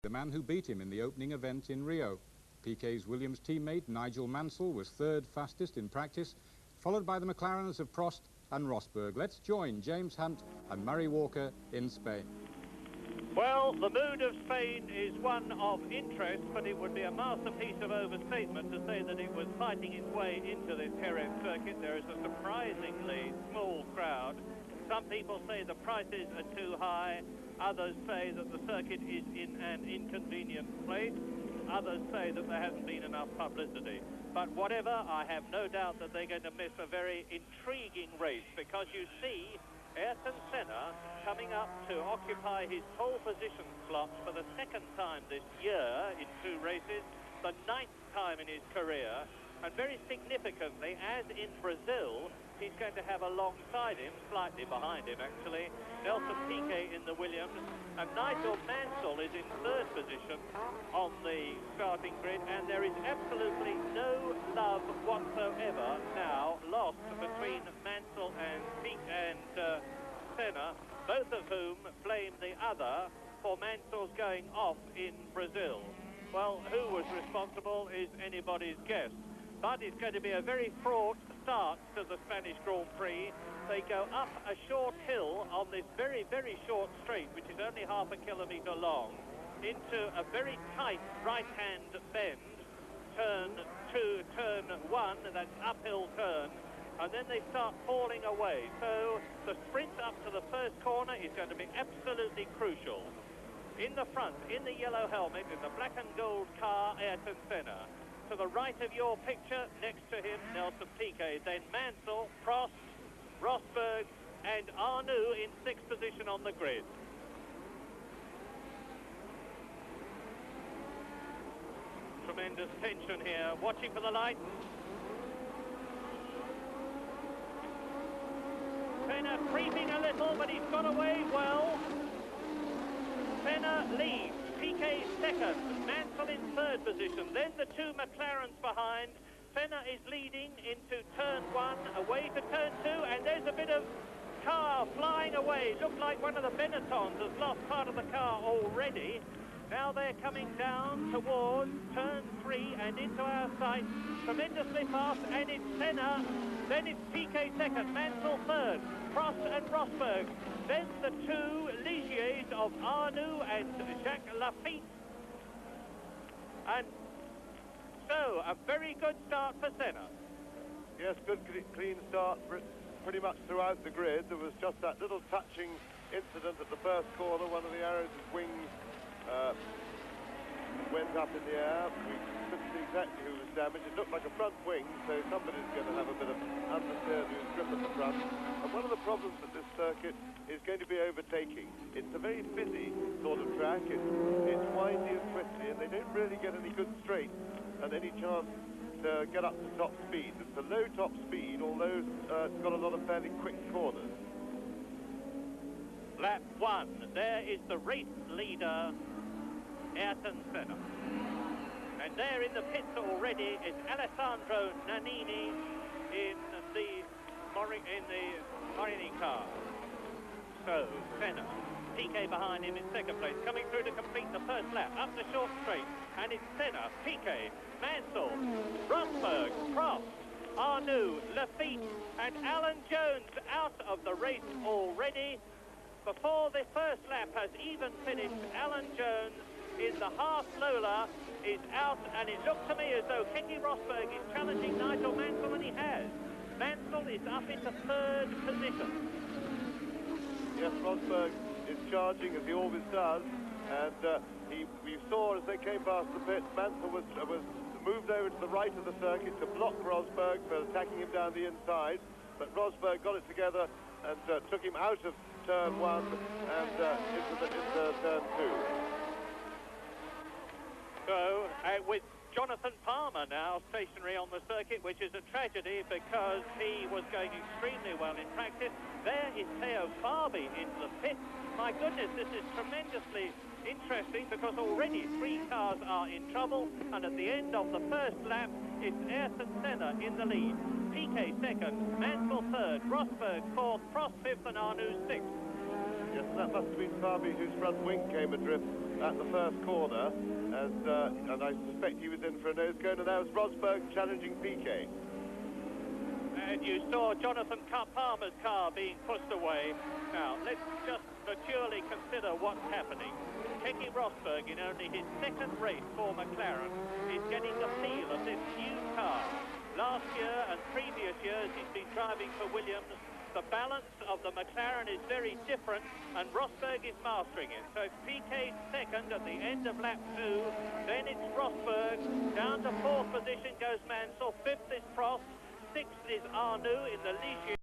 the man who beat him in the opening event in Rio. PK's Williams teammate Nigel Mansell was third fastest in practice, followed by the McLarens of Prost and Rosberg. Let's join James Hunt and Murray Walker in Spain. Well, the mood of Spain is one of interest, but it would be a masterpiece of overstatement to say that it was fighting its way into this Jerez circuit. There is a surprisingly small crowd. Some people say the prices are too high. Others say that the circuit is in an inconvenient place. Others say that there hasn't been enough publicity. But whatever, I have no doubt that they're going to miss a very intriguing race, because you see Ayrton Senna coming up to occupy his pole position slot for the second time this year in 2 races, the 9th time in his career, and very significantly, as in Brazil, he's going to have alongside him, slightly behind him actually, Nelson Piquet in the Williams, and Nigel Mansell is in 3rd position on the starting grid, and there is absolutely no love whatsoever now lost between Mansell and Senna, both of whom blame the other for Mansell's going off in Brazil. Well, who was responsible is anybody's guess. But it's going to be a very fraught start to the Spanish Grand Prix. They go up a short hill on this very, very short straight, which is only half a kilometre long, into a very tight right-hand bend, turn 2, turn 1, that's uphill turn, and then they start falling away. So the sprint up to the first corner is going to be absolutely crucial. In the front, in the yellow helmet, in the black and gold car, Ayrton Senna. To the right of your picture, next to him, Nelson Piquet, then Mansell, Prost, Rosberg, and Arnoux in 6th position on the grid. Tremendous tension here, watching for the light. Senna creeping a little, but he's got away well. Senna leads. Piquet 2nd, Mansell in 3rd position, then the 2 McLarens behind. Senna is leading into turn 1, away to turn 2, and there's a bit of car flying away. Looks like one of the Benettons has lost part of the car already. Now they're coming down towards turn 3 and into our sight, tremendously fast, and it's Senna, then it's Piquet 2nd, Mansell 3rd, Prost and Rosberg, then the 2 Ligiers of Arnoux and Jacques Lafitte. And so, a very good start for Senna. Yes, good clean start pretty much throughout the grid. There was just that little touching incident at the first corner. One of the arrows' wings went up in the air. We couldn't see exactly who was damaged. It looked like a front wing, so somebody's going to have a bit of understeer loose grip at the front. And one of the problems at this circuit is going to be overtaking. It's a very busy sort of track. It's windy and twisty, and they don't really get any good straight and any chance to get up to top speed. It's a low top speed, although it's got a lot of fairly quick corners. Lap 1, there is the race leader, Ayrton Senna. And there in the pits already is Alessandro Nannini in the Morini car. So, Senna, Piquet behind him in 2nd place, coming through to complete the first lap, up the short straight, and it's Senna, Piquet, Mansell, Rosberg, Prost, Arnoux, Lafitte, and Alan Jones out of the race already. Before the first lap has even finished, Alan Jones in the half Lola is out, and it looked to me as though Keke Rosberg is challenging Nigel Mansell, and he has. Mansell is up into 3rd position. Yes, Rosberg is charging, as he always does, and we saw as they came past the pit, Mansell was moved over to the right of the circuit to block Rosberg for attacking him down the inside, but Rosberg got it together and took him out of turn 1 and into turn 2. So, with Jonathan Palmer now stationary on the circuit, which is a tragedy because he was going extremely well in practice. There is Theo Fabi into the pit. My goodness, this is tremendously interesting because already 3 cars are in trouble, and at the end of the first lap, it's Ayrton Senna in the lead. Piquet 2nd, Mansell 3rd, Rosberg 4th, Prost 5th, and Arnoux 6th. Yes, and that must have been Fabi, whose front wing came adrift at the first corner, and I suspect he was in for a nose cone, and that was Rosberg challenging PK. And you saw Jonathan Palmer's car being pushed away. Now, let's just maturely consider what's happening. Keke Rosberg, in only his second race for McLaren, is getting the feel of this new car. Last year and previous years, he's been driving for Williams. The balance of the McLaren is very different, and Rosberg is mastering it. So if PK's second at the end of lap 2, then it's Rosberg. Down to 4th position goes Mansell, 5th is Prost, 6th is Arnoux in the Ligier.